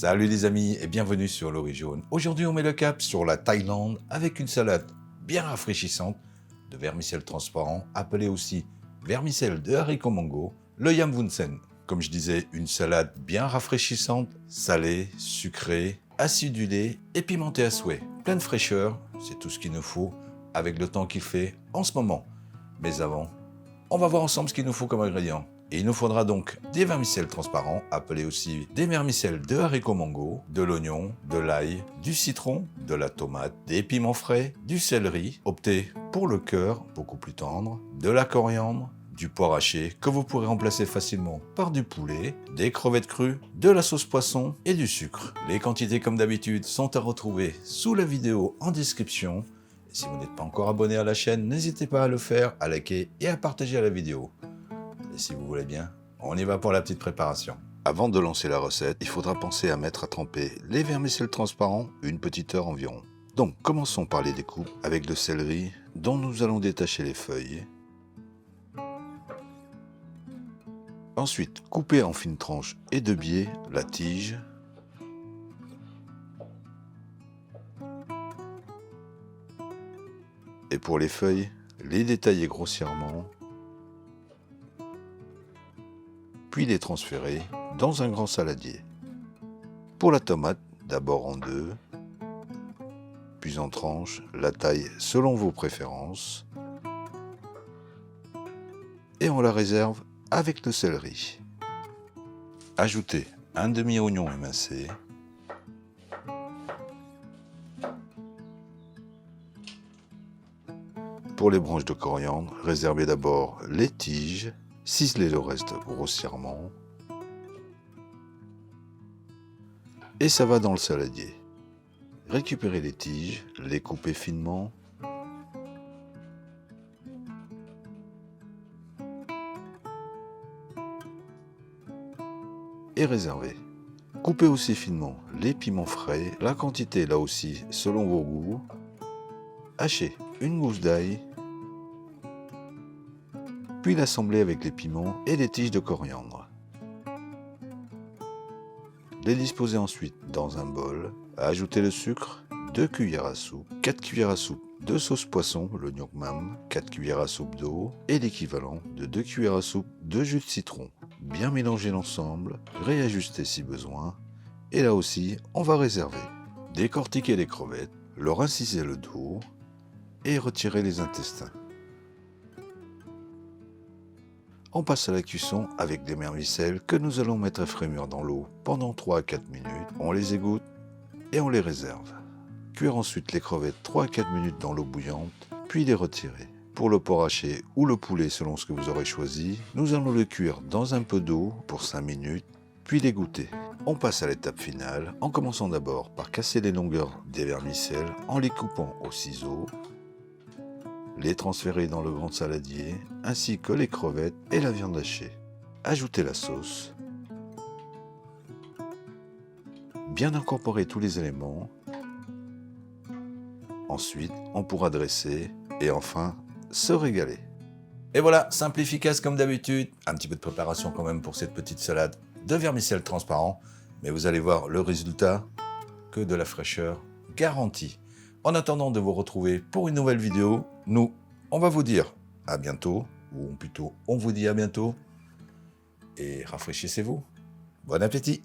Salut les amis et bienvenue sur Lori Jaune. Aujourd'hui on met le cap sur la Thaïlande avec une salade bien rafraîchissante de vermicelle transparent, appelé aussi vermicelle de haricots mango, le yam vunsen. Comme je disais, une salade bien rafraîchissante, salée, sucrée, acidulée et pimentée à souhait. Pleine de fraîcheur, c'est tout ce qu'il nous faut avec le temps qu'il fait en ce moment. Mais avant, on va voir ensemble ce qu'il nous faut comme ingrédients. Et il nous faudra donc des vermicelles transparents, appelés aussi des vermicelles de haricots mango, de l'oignon, de l'ail, du citron, de la tomate, des piments frais, du céleri, optez pour le cœur, beaucoup plus tendre, de la coriandre, du pois haché que vous pourrez remplacer facilement par du poulet, des crevettes crues, de la sauce poisson et du sucre. Les quantités comme d'habitude sont à retrouver sous la vidéo en description. Et si vous n'êtes pas encore abonné à la chaîne, n'hésitez pas à le faire, à liker et à partager la vidéo. Et si vous voulez bien, on y va pour la petite préparation. Avant de lancer la recette, il faudra penser à mettre à tremper les vermicelles transparents une petite heure environ. Donc commençons par les découpes avec le céleri dont nous allons détacher les feuilles. Ensuite, couper en fines tranches et de biais la tige. Et pour les feuilles, les détailler grossièrement, puis les transférer dans un grand saladier. Pour la tomate, d'abord en deux, puis en tranches, la taille selon vos préférences, et on la réserve avec le céleri. Ajoutez un demi-oignon émincé, pour les branches de coriandre, réservez d'abord les tiges, ciselez le reste grossièrement, et ça va dans le saladier. Récupérez les tiges, les coupez finement, et réservez. Coupez aussi finement les piments frais, la quantité là aussi selon vos goûts. Hachez une gousse d'ail, puis l'assembler avec les piments et les tiges de coriandre. Les disposer ensuite dans un bol. Ajoutez le sucre, 2 cuillères à soupe, 4 cuillères à soupe de sauce poisson, le nuoc mam, 4 cuillères à soupe d'eau et l'équivalent de 2 cuillères à soupe de jus de citron. Bien mélanger l'ensemble, réajuster si besoin, et là aussi on va réserver. Décortiquer les crevettes, leur inciser le dos et retirer les intestins. On passe à la cuisson avec des vermicelles que nous allons mettre à frémir dans l'eau pendant 3 à 4 minutes. On les égoutte et on les réserve. Cuire ensuite les crevettes 3 à 4 minutes dans l'eau bouillante, puis les retirer. Pour le porc haché ou le poulet selon ce que vous aurez choisi, nous allons le cuire dans un peu d'eau pour 5 minutes, puis l'égoutter. On passe à l'étape finale en commençant d'abord par casser les longueurs des vermicelles en les coupant au ciseau, les transférer dans le grand saladier, ainsi que les crevettes et la viande hachée. Ajoutez la sauce. Bien incorporer tous les éléments. Ensuite, on pourra dresser et enfin se régaler. Et voilà, simple et efficace comme d'habitude. Un petit peu de préparation quand même pour cette petite salade de vermicelle transparent. Mais vous allez voir le résultat, que de la fraîcheur garantie. En attendant de vous retrouver pour une nouvelle vidéo, nous, on va vous dire à bientôt, ou plutôt on vous dit à bientôt, et rafraîchissez-vous. Bon appétit!